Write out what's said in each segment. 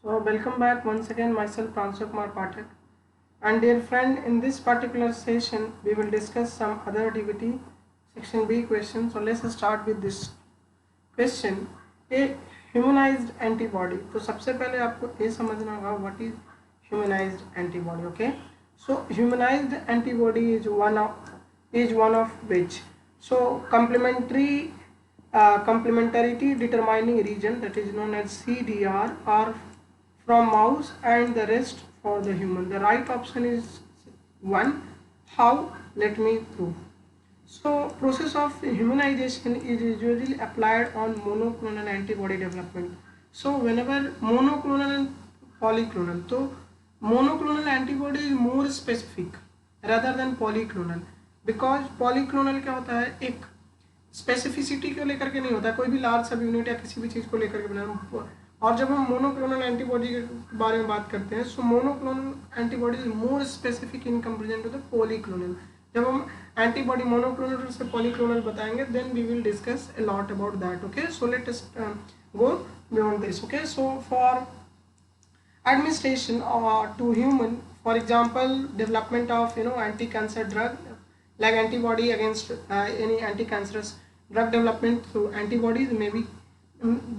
So welcome back once again, myself Pranshul Kumar Pathak. And dear friend, in this particular session we will discuss some other DBT section B question. So let's start with this question. A humanized antibody. तो सबसे पहले आपको ये समझना होगा what is humanized antibody. Okay. So humanized antibody is one of which. So complementarity determining region, that is known as CDR, are from mouse and the rest for the human. The right option is 1. How? Let me prove. So process of humanization is usually applied on monoclonal antibody development. So whenever monoclonal and polyclonal, so monoclonal antibody is more specific rather than polyclonal, because polyclonal क्या होता है, एक specificity को लेकर के नहीं होता, कोई भी लार्ज सब यूनिट या किसी भी चीज़ को लेकर के बना। और जब हम मोनोक्लोनल एंटीबॉडी के बारे में बात करते हैं, so monoclonal antibody is more specific in comparison to the polyclonal. जब हम एंटीबॉडी मोनोक्लोनल से पॉलीक्लोनल बताएंगे, then we will discuss a lot about that. Okay, so let us go beyond this. Okay, so for administration to human, for example development of anti-cancer drug like antibody against any anti-cancerous drug development through antibodies may be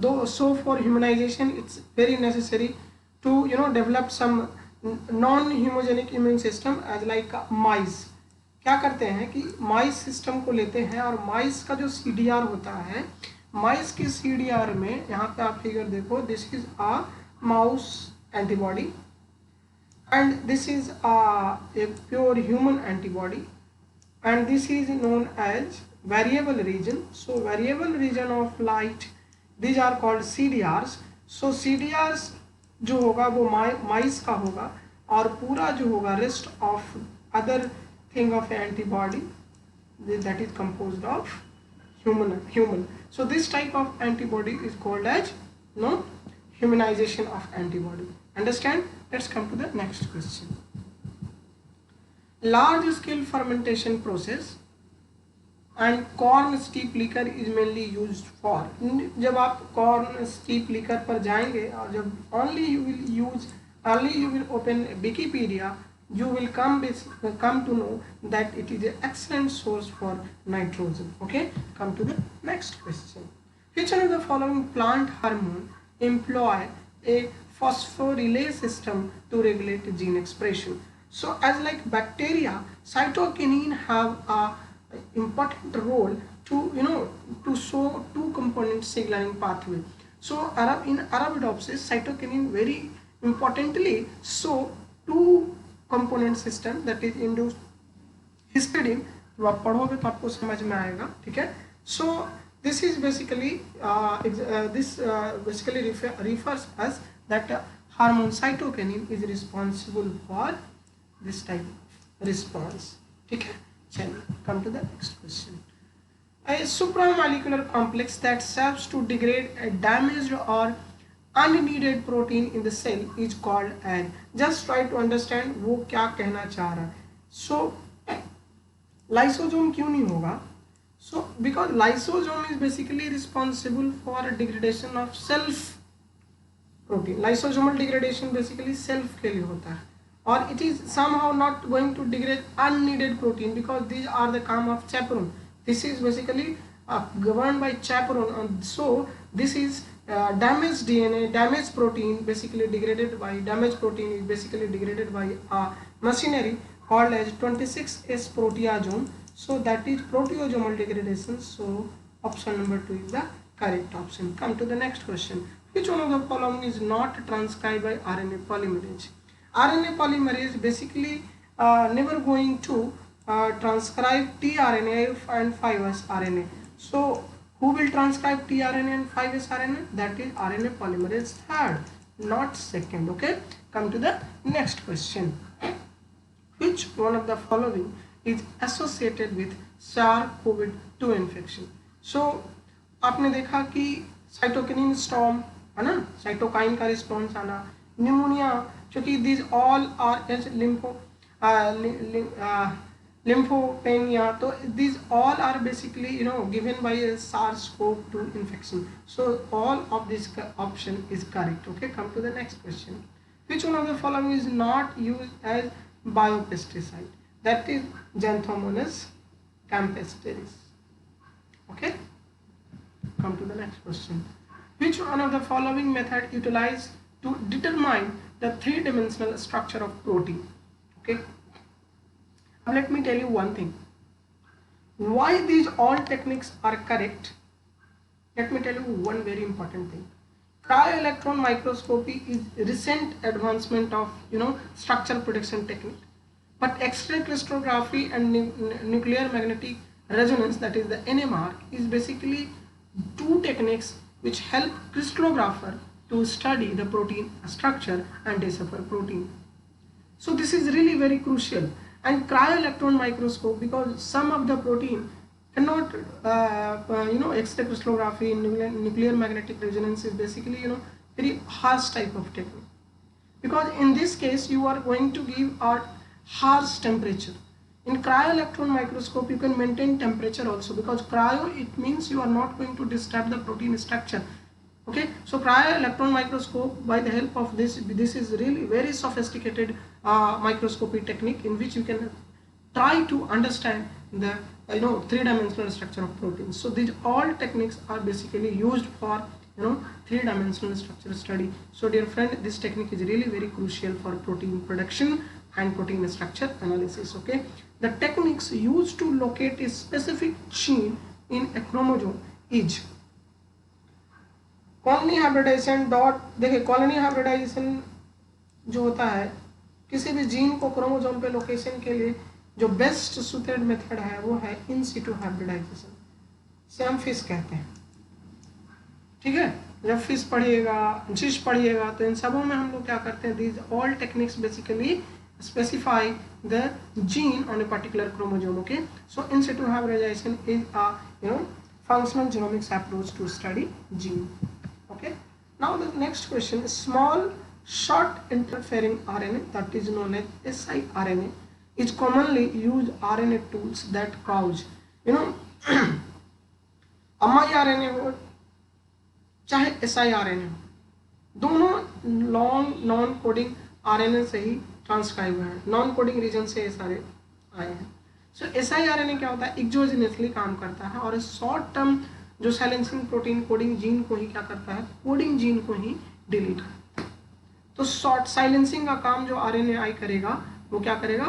though. So for humanization it's very necessary to develop some non-homogenic immune system as like mice. क्या करते हैं कि माइस system को लेते हैं और माइस का जो CDR होता है, माइस की CDR में यहाँ पे आप फिगर देखो, this is a mouse antibody and this is a pure human antibody, and this is known as variable region. So variable region of light, these are called CDRs. So CDRs जो होगा वो माइस का होगा, और पूरा जो होगा rest of other thing of antibody that is composed of human. So this type of antibody is called as humanization of antibody. Understand? Let's come to the next question. Large scale fermentation process and corn steep liquor is mainly used for. जब आप corn steep liquor पर जाएंगे और जब only you will open Wikipedia, you will come to know that it is an excellent source for nitrogen. Okay, come to the next question. Which one of the following plant hormone employ a phosphorylase system to regulate gene expression? So as like bacteria, cytokinin have a important role to show two component signaling pathway. So in Arabidopsis, cytokinin very importantly show two component system, that is induced histidine. जब आप पढ़ोगे तो आपको समझ में आएगा, ठीक है। So this is basically basically refers as that hormone cytokinin is responsible for this type of response, ठीक है। चलिए, come to the next question. A supramolecular complex that serves to degrade a damaged or unneeded protein in the cell is called an. Just try to understand वो क्या कहना चाह रहा है। So lysosome क्यों नहीं होगा? So because lysosome is basically responsible for degradation of self protein. Lysosomal degradation basically self के लिए होता है, और it is somehow not going to degrade unneeded protein because these are the काम of chaperone. This is basically governed by chaperone, and so this is damaged DNA, damaged protein basically degraded by damaged protein is basically degraded by machinery called as 26S proteasome. So that is proteasomal degradation. So option number 2 is the correct option. Come to the next question. Which one of the following is not transcribed by RNA polymerase? RNA polymerase basically never going to transcribe tRNA and 5S RNA. So who will transcribe tRNA and 5S RNA? That is RNA polymerase third, not second. Okay, come to the next question. Which one of the following is associated with SARS-CoV-2 infection? So आपने देखा कि cytokinin storm है ना, cytokine का response आना, pneumonia, क्योंकि this all are as lymphopenia. So these all are basically given by a SARS-CoV-2 infection. So all of this option is correct. Okay, come to the next question. Which one of the following is not used as biopesticide? That is Xanthomonas campestris. Okay, come to the next question. Which one of the following method utilized to determine the three-dimensional structure of protein? Okay, now let me tell you one thing. Why these all techniques are correct? Let me tell you one very important thing. Cryo-electron microscopy is recent advancement of structure prediction technique. But X-ray crystallography and nuclear magnetic resonance, that is the NMR, is basically two techniques which help crystallographer to study the protein structure and decipher protein. So this is really very crucial. And cryo-electron microscope, because some of the protein cannot X-ray crystallography, nuclear magnetic resonance is basically very harsh type of technique, because in this case you are going to give a harsh temperature. In cryo-electron microscope you can maintain temperature also, because cryo, it means you are not going to disturb the protein structure. Okay, so cryo-electron microscope, by the help of this is really very sophisticated microscopy technique in which you can try to understand the three-dimensional structure of proteins. So these all techniques are basically used for three-dimensional structure study. So dear friend, this technique is really very crucial for protein production and protein structure analysis. Okay, the techniques used to locate a specific gene in a chromosome is colony hybridization dot. देखिए colony hybridization जो होता है किसी भी gene को chromosome पे location के लिए जो बेस्ट सुटेड मेथड है वो है इन सिटू हाइब्रिडाइजेशन, से हम फिश कहते हैं। ठीक है, जब फिश पढ़िएगा, जिश पढ़िएगा, तो इन सबों में हम लोग क्या करते हैं, these all techniques basically specify the gene on a particular chromosome. Okay, so in situ hybridization is a functional genomics approach to study gene. Okay, now the next question is small short interfering RNA, that is known as siRNA, is commonly used RNA tools that cause miRNA हो चाहे siRNA हो, दोनों long non coding RNA से ही transcribe हुए हैं, non coding region से ये सारे आए हैं। सो siRNA क्या होता है, एक्सोजेनियसली काम करता है और शॉर्ट टर्म जो साइलेंसिंग प्रोटीन कोडिंग जीन को ही क्या करता है, कोडिंग जीन को ही डिलीट करता है। तो शॉर्ट साइलेंसिंग का काम जो RNAi करेगा वो क्या करेगा,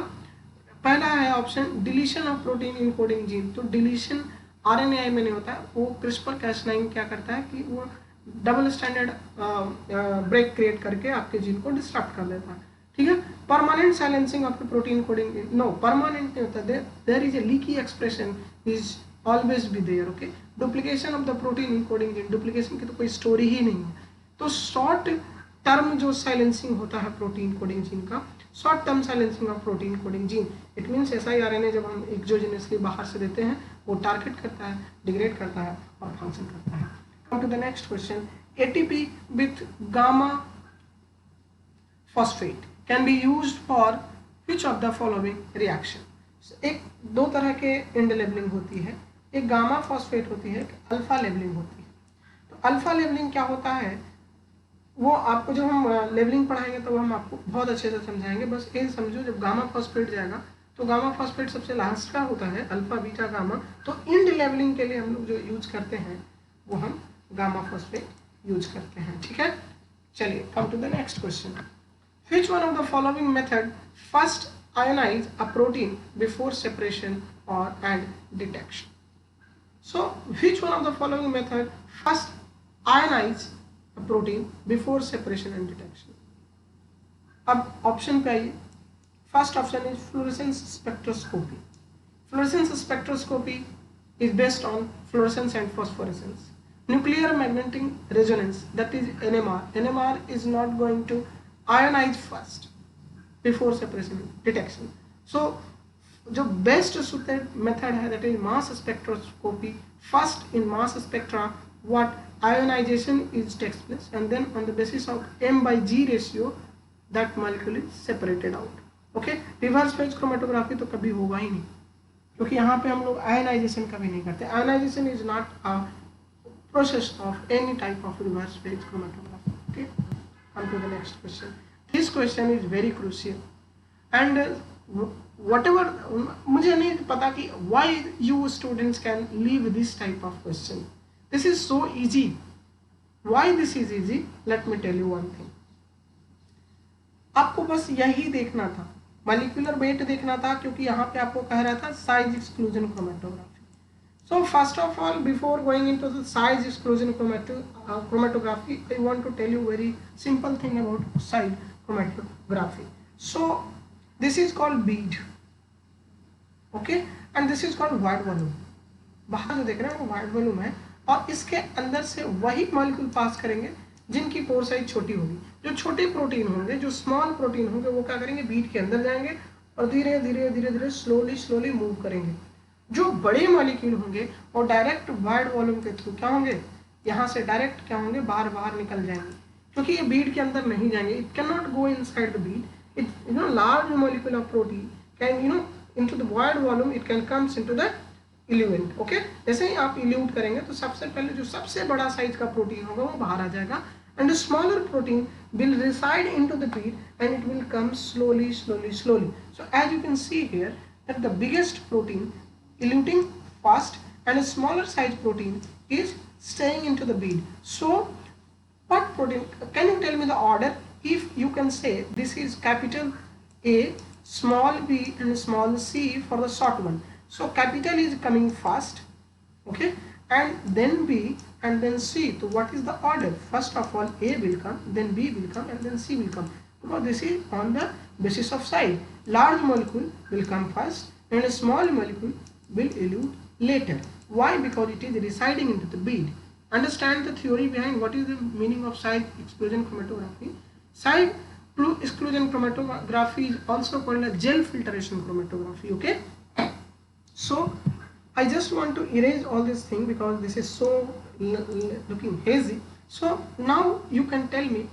पहला है option deletion of protein in coding gene. तो डिलीशन RNAi में नहीं होता है, वो CRISPR-Cas9 क्या करता है कि वो डबल स्टैंडर्ड ब्रेक क्रिएट करके आपके जीन को डिस्टर्ब कर देता है। ठीक है, permanent silencing of the protein coding, no permanent नहीं होता, there is a leaky expression is always be there. Okay, duplication of the protein in coding gene, duplication की तो कोई स्टोरी ही नहीं है। तो शॉर्ट टर्म जो साइलेंसिंग होता है प्रोटीन कोडिंग जीन का, short term silencing of protein coding gene, it means siRNA जब हम एक्सोजेनियसली बाहर से देते हैं वो टारगेट करता है, डिग्रेड करता है और फंक्शन करता है। Come to the next question. ATP with gamma phosphate can be used for which of the following reaction? एक दो तरह के एंड लेबलिंग होती है, एक गामा फॉस्फेट होती है, एक अल्फा लेबलिंग होती है। तो अल्फा लेबलिंग क्या होता है वो आपको जब हम लेबलिंग पढ़ाएंगे तो हम आपको बहुत अच्छे से समझाएंगे। बस ये समझो जब गामा फॉस्फेट जाएगा तो गामा फॉस्फेट सबसे लास्ट का होता है, अल्फा बीटा गामा। तो एंड लेबलिंग के लिए हम लोग जो यूज करते हैं वो हम गामा फॉस्फेट यूज करते हैं। ठीक है, चलिए come to the next question. Which one of the following method first ionize a protein before separation और and detection? So which one of the following method first ionize a protein before separation and detection? अब option पे आइए। First option is fluorescence spectroscopy. Fluorescence spectroscopy is based on fluorescence and phosphorescence. Nuclear magnetic resonance, that is NMR. NMR is not going to ionize first before separation detection. So जो best suited method है that is mass spectroscopy. First in mass spectra what ionization is takes place and then on the basis of m/g ratio that molecule is separated out. Okay, reverse phase chromatography तो कभी होगा ही नहीं, क्योंकि यहाँ पे हम लोग आयनाइजेशन कभी नहीं करते. Ionization is not a process of any type of reverse phase chromatography. Okay, come to the next question. This question is very crucial and whatever मुझे नहीं पता कि why you students can leave this type of question. This is so easy. Why this is easy? Let me tell you one thing. आपको बस यही देखना था, molecular weight देखना था, क्योंकि यहाँ पे आपको कह रहा था size exclusion chromatography. So first of all, before going into the size exclusion chromatography, I want to tell you very simple thing about size chromatography. So this is called bead, okay, and this is called wide volume. बाहर जो देख रहे हैं वो wide volume है, और इसके अंदर से वही मॉलिक्यूल पास करेंगे जिनकी पोर साइज छोटी होगी. जो छोटे प्रोटीन होंगे, जो स्मॉल प्रोटीन होंगे, वो क्या करेंगे, बीड के अंदर जाएंगे और धीरे धीरे धीरे धीरे स्लोली मूव करेंगे. जो बड़े मॉलिक्यूल होंगे वो डायरेक्ट वाइड वॉल्यूम के थ्रू क्या होंगे, यहाँ से डायरेक्ट क्या होंगे, बाहर निकल जाएंगे, क्योंकि ये बीड के अंदर नहीं जाएंगे. It can not go inside the bead. It large molecule of protein can into the wide volume, it can comes into the eluent. Okay, जैसे ही आप इल्यूट करेंगे तो सबसे पहले जो सबसे बड़ा साइज का प्रोटीन होगा वो बाहर आ जाएगा, and the smaller protein will reside into the bead and it will come slowly. So as you can see here that the biggest protein eluting fast and a smaller size protein is staying into the bead. So what protein, can you tell me the order? If you can say this is capital A, small b and small c for the short one. So capital is coming first, okay, and then B and then C. So what is the order? First of all A will come, then B will come, and then C will come, because this is on the basis of size. Large molecule will come first and a small molecule will elute later. Why? Because it is residing into the bead. Understand the theory behind what is the meaning of side exclusion chromatography. Side exclusion chromatography is also called a gel filtration chromatography. Okay, so I just want to erase all this thing because this is so looking hazy. So now you can tell me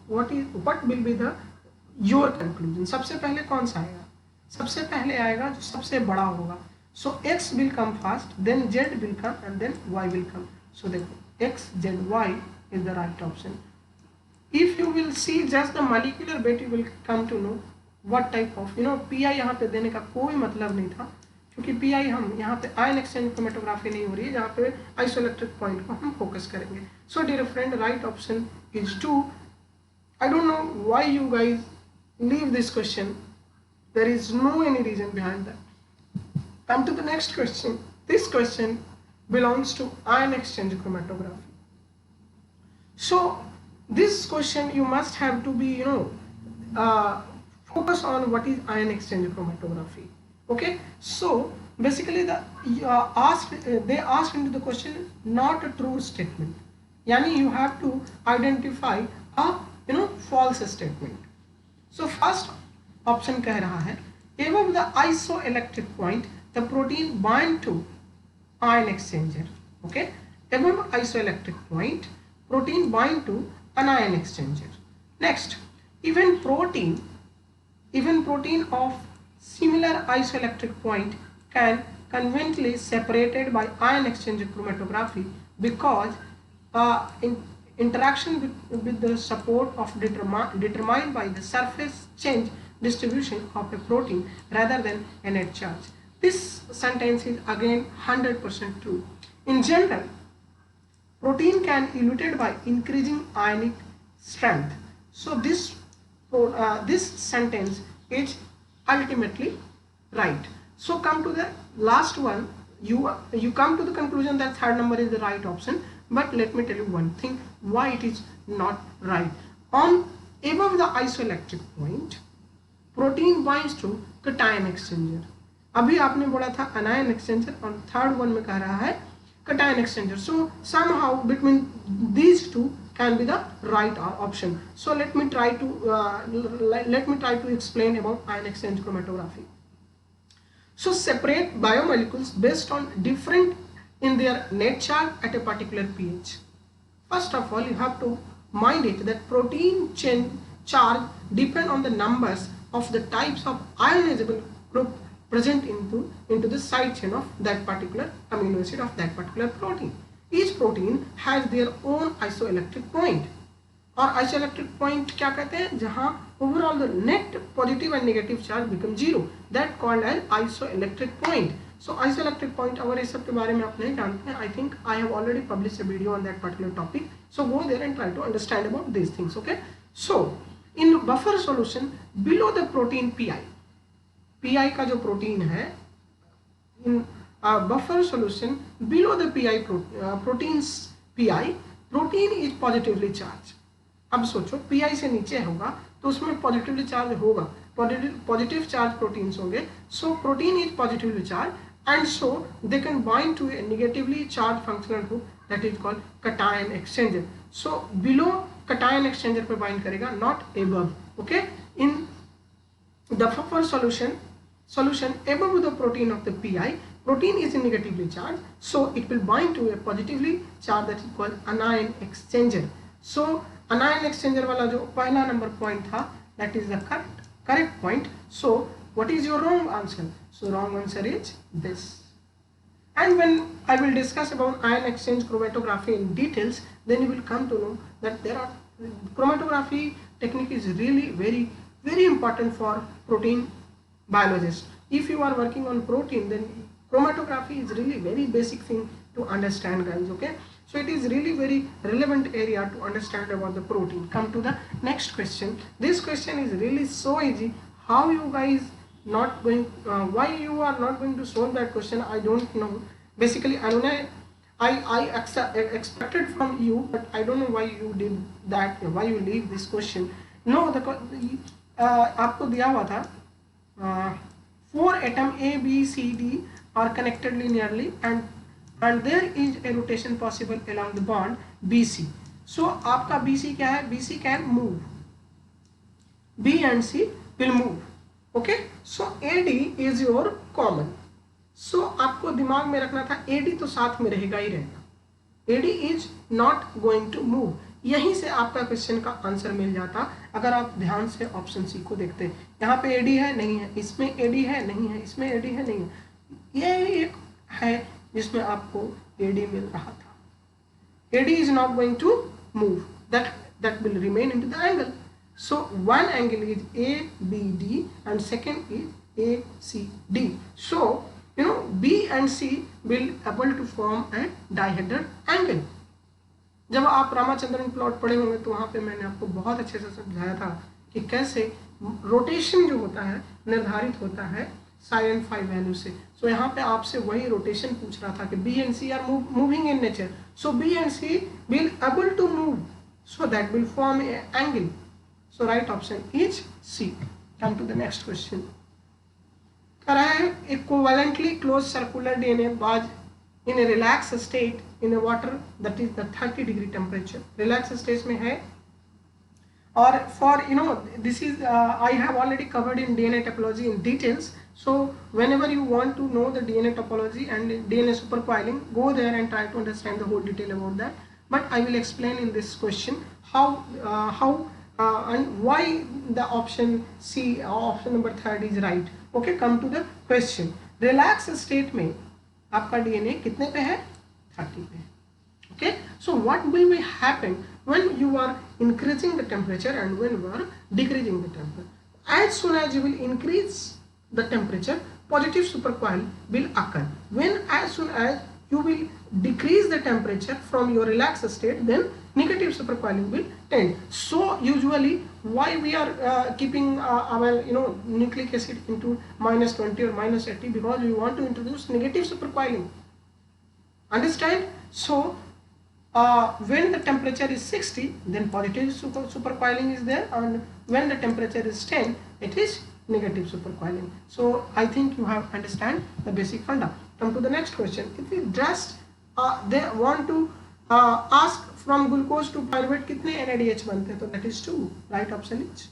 what will be the your conclusion. सबसे पहले कौन सा आएगा? सबसे पहले आएगा जो सबसे बड़ा होगा. So X will come first, then Z will come, and then Y will come. So देखो X, Z, Y is the right option. If you will see just the molecular weight, you will come to know what type of PI यहाँ पे देने का कोई मतलब नहीं था, क्योंकि PI हम यहाँ पे आयन एक्सचेंज क्रोमेटोग्राफी नहीं हो रही है, जहाँ पे आइसोइलेक्ट्रिक पॉइंट को हम फोकस करेंगे. So dear friend, right option is 2. I don't know why you guys leave this question. There is no any reason behind that. Come to the next question. This question belongs to ion exchange chromatography. So this question you must have to be focus on what is ion exchange chromatography. Okay, so basically they asked into the question not a true statement, yani you have to identify a false statement. So first option कह रहा है above the isoelectric point the protein bind to ion exchanger. Okay, above isoelectric point protein bind to an ion exchanger. Next, even protein of similar isoelectric point can conveniently separated by ion exchange chromatography because interaction with the support of determined by the surface change distribution of a protein rather than a net charge. This sentence is again 100% true. In general, protein can eluted by increasing ionic strength. So this sentence is ultimately right. So come to the last one. You come to the conclusion that third number is the right option, but let me tell you one thing why it is not right. On above the isoelectric point protein binds to cation exchanger. अभी आपने बोला था anion exchanger और third one में कह रहा है cation exchanger. So somehow between these two can be the right option. So let me try to explain about ion exchange chromatography. So separate biomolecules based on different in their net charge at a particular pH. First of all, you have to mind it that protein chain charge depend on the numbers of the types of ionizable group present into the side chain of that particular amino acid of that particular protein. Each protein has their own isoelectric point. और isoelectric point क्या कहते हैं? जहाँ overall the net positive and negative charge become zero, that called as isoelectric point. So isoelectric point अगर इस सब के बारे में आप नहीं जानते हैं, I think I have already published a video on that particular topic. So go there and try to understand about these things. Okay. So in buffer solution below the protein pi, pi का जो protein है, in buffer solution below the pi proteins pi, protein is positively charged. अब सोचो pi से नीचे होगा तो उसमें पॉजिटिवली चार्ज होगा, पॉजिटिव चार्ज प्रोटीन्स होंगे. So protein is positively charge and so they can bind to a negatively charge functional group that is called cation exchanger. So below cation exchanger पे bind करेगा, not above. Okay. In the buffer solution above the protein of the pi, protein is negatively charged, so it will bind to a positively charged that is called anion exchanger. So anion exchanger वाला जो पहला number point था, that is the correct point. So what is your wrong answer? So wrong answer is this. And when I will discuss about ion exchange chromatography in details, then you will come to know that there are chromatography technique is really very important for protein biologists. If you are working on protein, then chromatography is really very basic thing to understand, guys. Okay. So it is really very relevant area to understand about the protein. Come to the next question. This question is really so easy. How you guys not going? Why you are not going to solve that question? I don't know. Basically, I expected from you, but I don't know why you did that. Why you leave this question? No, आपको दिया हुआ था 4 atom A, B, C, D are connected linearly and there is a rotation possible along the bond BC. So आपका BC क्या है? BC can move. B and C will move. Okay. So AD is your common. So आपको दिमाग में रखना था AD तो साथ में रहेगा ही रहेगा. AD is not going to move. यहीं से आपका क्वेश्चन का आंसर मिल जाता अगर आप ध्यान से ऑप्शन सी को देखते. यहाँ पे एडी है नहीं है, इसमें एडी है नहीं है, इसमें एडी है नहीं है. ये एक है जिसमें आपको एडी मिल रहा था. AD is not going to move, that will remain in to the angle. So one angle is A B D and second is A C D. So you know B and C will able to form a dihedral angle. जब आप Ramachandran plot पढ़े होंगे तो वहाँ पे मैंने आपको बहुत अच्छे से समझाया था कि कैसे रोटेशन जो होता है निर्धारित होता है साई एंड फाई वैल्यू से. सो यहाँ पे आपसे वही रोटेशन पूछ रहा था कि B and C are moving in nature. So B and C will able to move, so that will form a angle. So right option is C. Come to the next question. कह रहा है equivalently close circular DNA was in a relaxed state in a water that is the 30-degree temperature. Relaxed state में है. और for this is I have already covered in DNA topology in details. So whenever you want to know the DNA topology and DNA supercoiling, go there and try to understand the whole detail about that. But I will explain in this question how and why the option C, option number 3 is right. Okay, come to the question. Relaxed state में आपका DNA कितने पे है? 30 पे. Okay. So what will be happen when you are increasing the temperature and when you are decreasing the temperature. As soon as you will increase the temperature, positive supercoil will occur. When as soon as you will decrease the temperature from your relaxed state, then negative supercoiling will tend. So usually why we are keeping our nucleic acid into -20 or -80, because we want to introduce negative supercoiling. Understand? So when the temperature is 60, then positive supercoiling is there, and when the temperature is 10, it is negative supercoiling. So I think you have understand the basic funda. Come to the next question. If we just they want to ask from glucose to pyruvate कितने NADH बनते हैं, तो that is 2. Right option is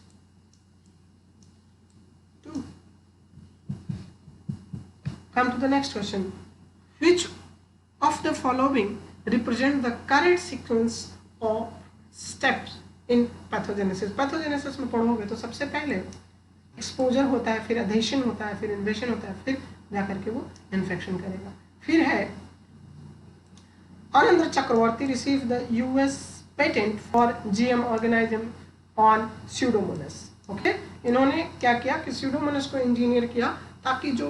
2. Come to the next question. Which of the following represent the correct sequence of steps in pathogenesis? Pathogenesis में पढ़ोगे तो सबसे पहले exposure होता है, फिर एडेशन होता है, फिर इन्वेशन होता है, फिर जाकर के वो इन्फेक्शन करेगा। फिर है Anand Chakravarti received the US patent for GM organism on Pseudomonas. Okay, इन्होंने क्या किया कि Pseudomonas को इंजीनियर किया ताकि जो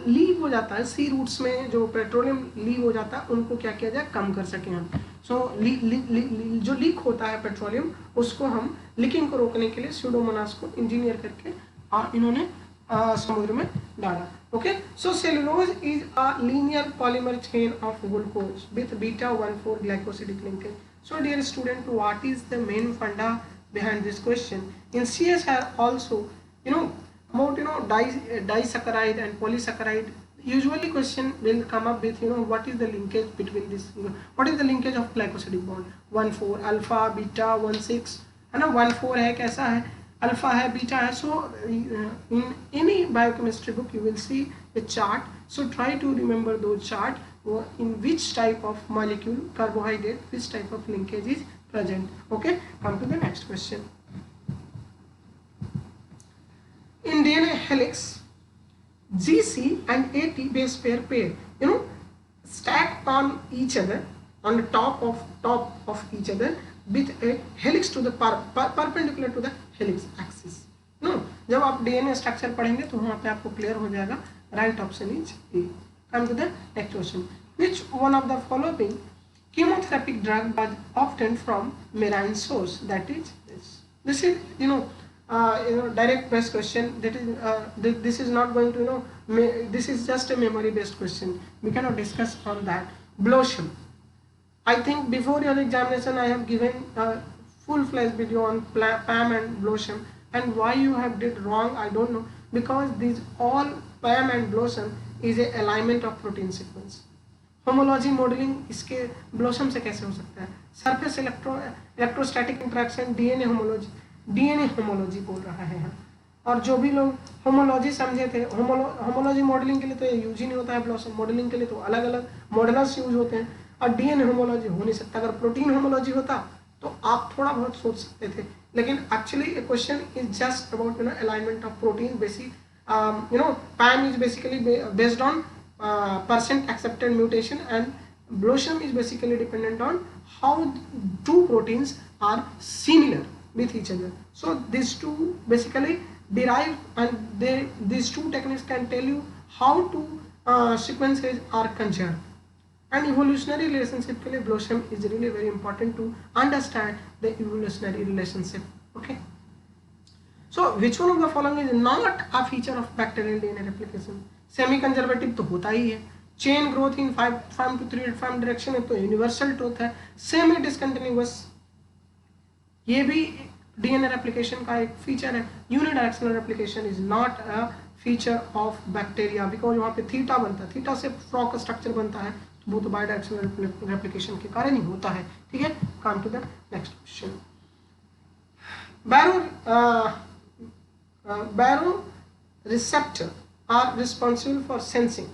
लीक हो जाता है सी रूट्स में, जो पेट्रोलियम लीक हो जाता है, उनको क्या किया जाए, कम कर सकें हम। जो लीक होता है पेट्रोलियम, उसको हम लीकिंग को रोकने के लिए Pseudomonas को इंजीनियर करके इन्होंने समुद्र में डाला। Okay, so cellulose is a linear polymer chain of glucose with beta 1,4 glycosidic linkage. So dear student, what is the main funda behind this question? In CSR also, about disaccharide and polysaccharide, usually question will come up with what is the linkage between this, what is the linkage of glycosidic bond, 1,4 alpha beta 1,6 है ना, 1,4 है, कैसा है, alpha है, beta है. So in any biochemistry book you will see a chart, so try to remember those chart in which type of molecule carbohydrate which type of linkage is present. Okay, come to the next question. In DNA helix, GC and AT base pair stack on each other, on the top of each other with a helix to the perpendicular to the helix axis. जब आप DNA structure पढ़ेंगे तो वहाँ पे आपको clear हो जाएगा. Right option is A. Come to the next question. Which one of the following chemotherapeutic drug was obtained from marine source? That is this is direct based question. That is this is not going to this is just a memory based question. We cannot discuss on that. Blossom. I think before your examination I have given a full-fledged video on PAM and Blossom, and why you have did wrong I don't know, because these all PAM and Blossom is a alignment of protein sequence. Homology modelling इसके blossom से कैसे हो सकता है? Surface electrostatic interaction, DNA homology बोल रहा है यहाँ. और जो भी लोग होमोलॉजी समझे थे, होमोलॉजी मॉडलिंग के लिए तो ये यूज ही नहीं होता है. ब्लॉसम मॉडलिंग के लिए तो अलग अलग मॉडलर्स यूज होते हैं, और डीएनए होमोलॉजी हो नहीं सकता. अगर प्रोटीन होमोलॉजी होता तो आप थोड़ा बहुत सोच सकते थे, लेकिन actually A question is just about alignment of protein. Basic PAM is basically based on percent accepted mutation, and Blossom is basically dependent on how two proteins are similar with each other. So these two basically derive, and these two techniques can tell you how two sequences are conjured. And evolutionary relationship के लिए Blossom is really very important to understand the evolutionary relationship. Okay. So which one of the following is not a feature of bacterial DNA replication? Semi conservative तो होता ही है. Chain growth in 5' to 3' direction है तो universal truth है. Semi discontinuous, ये भी DNA replication का एक फीचर है. Unidirectional replication is not a feature of bacteria, because वहाँ पे थीटा बनता है, थीटा से फ्रॉक स्ट्रक्चर बनता है, तो वो तो बायोडायरेक्शनल रेप्लिकेशन के कारण ही होता है. ठीक है, come to the next question. Baroreceptor are responsible for sensing.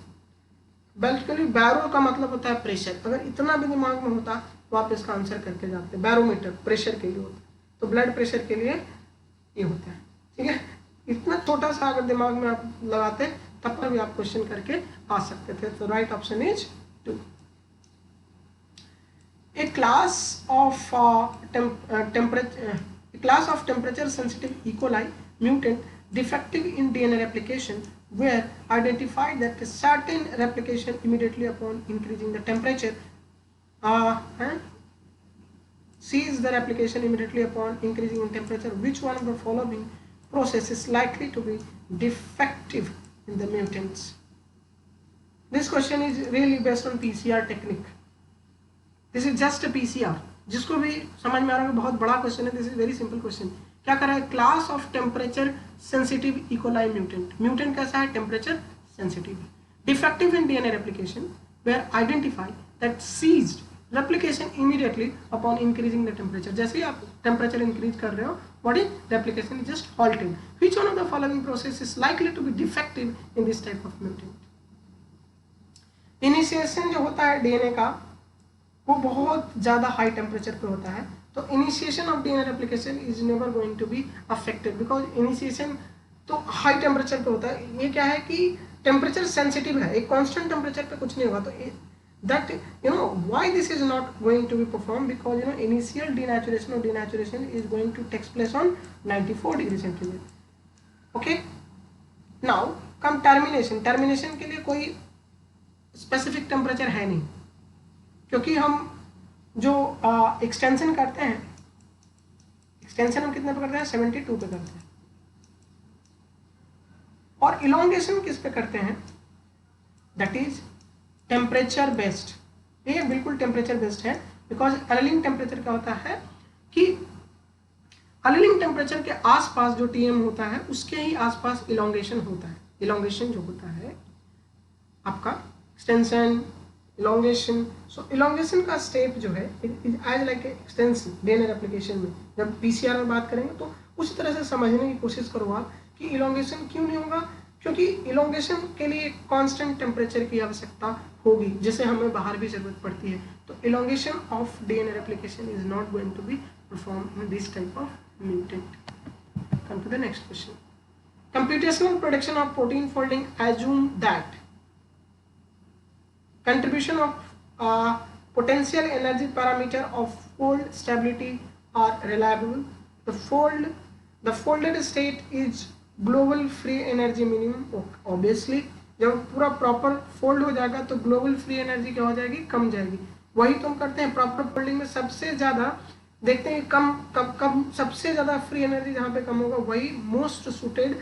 Basically baro का मतलब होता है प्रेशर. अगर इतना भी दिमाग में होता तो आप इसका आंसर करके जाते. बैरोमीटर प्रेशर के लिए होता है, तो ब्लड प्रेशर के लिए ये होता है. ठीक है, इतना छोटा सा अगर दिमाग में आप लगाते तब पर भी आप क्वेश्चन करके आ सकते थे. तो right option is 2. A class of temperature sensitive E. coli mutant defective in DNA replication were identified that a certain replication immediately upon increasing the temperature sees the replication immediately upon increasing in temperature. Which one of the following process is likely to be defective in the mutants? This question is really based on PCR technique. This is just a PCR. जिसको भी समझ में आ रहा है बहुत बड़ा question है. This is very simple question. क्या कर रहा है? Class of temperature sensitive E coli mutant. Mutant कैसा है? Temperature sensitive. Defective in DNA replication were identify that ceased replication immediately upon increasing the temperature. जैसे ही आप टेम्परेचर इंक्रीज कर रहे हो, what is replication is just halted. Which one of the following process is likely to be defective in this type of mutant? Initiation जो होता है DNA का वो बहुत ज़्यादा हाई टेम्परेचर पे होता है, तो initiation of DNA replication is never going to be affected, because initiation तो हाई टेम्परेचर पे होता है। ये क्या है कि टेम्परेचर सेंसिटिव है, एक कांस्टेंट टेम्परेचर पे कुछ नहीं होगा। तो that why this is not going to be performed, because initial denaturation is going to take place on 94 degree centigrade. okay, now come termination के लिए कोई स्पेसिफिक टेम्परेचर है नहीं, क्योंकि हम जो एक्सटेंशन करते हैं, एक्सटेंशन हम कितने पे करते हैं, 72 पे करते हैं, और इलोंगेशन किस पे करते हैं, दैट इज टेम्परेचर बेस्ड। ये बिल्कुल टेम्परेचर बेस्ड है, बिकॉज अनलिंग टेम्परेचर क्या होता है कि अनलिंग टेम्परेचर के आसपास जो टीएम होता है उसके ही आसपास इलोंगेशन होता है। इलोंगेशन जो होता है आपका एक्सटेंशन, इलोंगेशन, सो इलोंगेशन का स्टेप जो है is as like extension DNA application में। जब पीसीआर में बात करेंगे तो उसी तरह से समझने की कोशिश करो आप कि इलोंगेशन क्यों नहीं होगा, क्योंकि इलोंगेशन के लिए कांस्टेंट टेम्परेचर की आवश्यकता होगी, जिसे हमें बाहर भी जरूरत पड़ती है। तो elongation of DNA replication is not going to be perform in this type of mutant. Come to the next question. Computational production of protein folding assume that contribution of potential energy parameter of fold stability are reliable. The folded state is global free energy minimum. Obviously जब पूरा proper fold हो जाएगा तो global free energy क्या हो जाएगी, कम जाएगी। वही तो हम करते हैं प्रॉपर फोल्डिंग में, सबसे ज़्यादा देखते हैं कम सबसे ज़्यादा फ्री एनर्जी जहाँ पे कम होगा वही मोस्ट सुटेड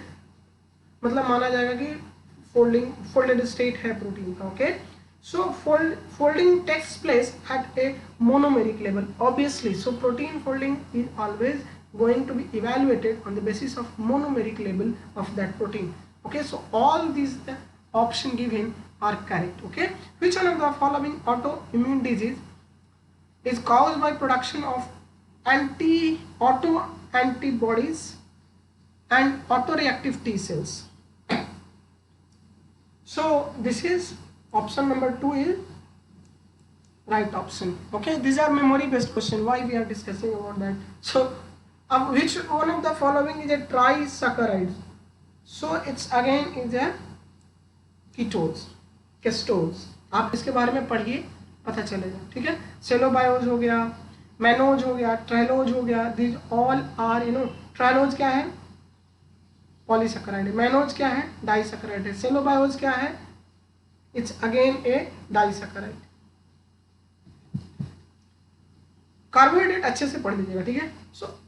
मतलब माना जाएगा कि फोल्डेड स्टेट है प्रोटीन का। Okay, so folding takes place at a monomeric level obviously. So protein folding is always going to be evaluated on the basis of monomeric level of that protein. Okay, so all these option given are correct. Okay, which one of the following autoimmune disease is caused by production of auto antibodies and autoreactive T cells? So this is option number 2 is right option. Okay, these are memory based question, why we are discussing about that. So which one of the following is a trisaccharide? So it's again is a केटोज। आप इसके बारे में पढ़िए, पता चलेगा। ठीक है, सेलोबायोज हो गया, मैनोज हो गया, ट्राइलोज हो गया, दिस ऑल आर ट्राइलोज क्या है, पॉलीसैकेराइड। मैनोज क्या है, डाइसैकेराइड है। सेलोबायोज क्या है, it's again A disaccharide. Carbohydrate अच्छे से पढ़ लीजिएगा। ठीक है, सो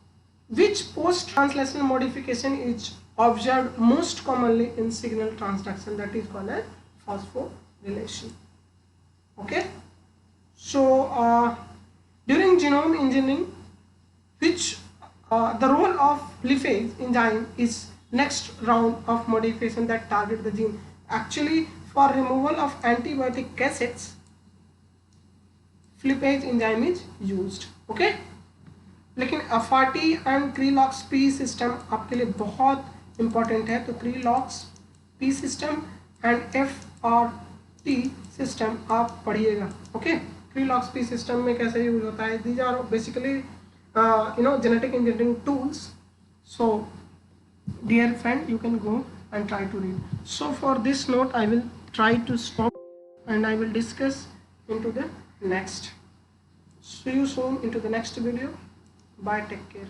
which post translational modification is observed most commonly in signal transduction, that is called as phosphorylation. Okay, so during genome engineering, which the role of lipase enzyme is next round of modification that target the gene. Actually for removal of antibiotic cassettes, lipase enzyme is used. Okay, लेकिन FRT and Cre lox P system आपके लिए बहुत important है। तो Cre lox P system and FRT system आप पढ़िएगा। Okay, क्रीलॉक्स P system में कैसे यूज होता है, these are basically genetic engineering tools. So dear friend, you can go and try to read. So for this note I will try to stop and I will discuss into the next. See you soon into the next video. Bye, take care.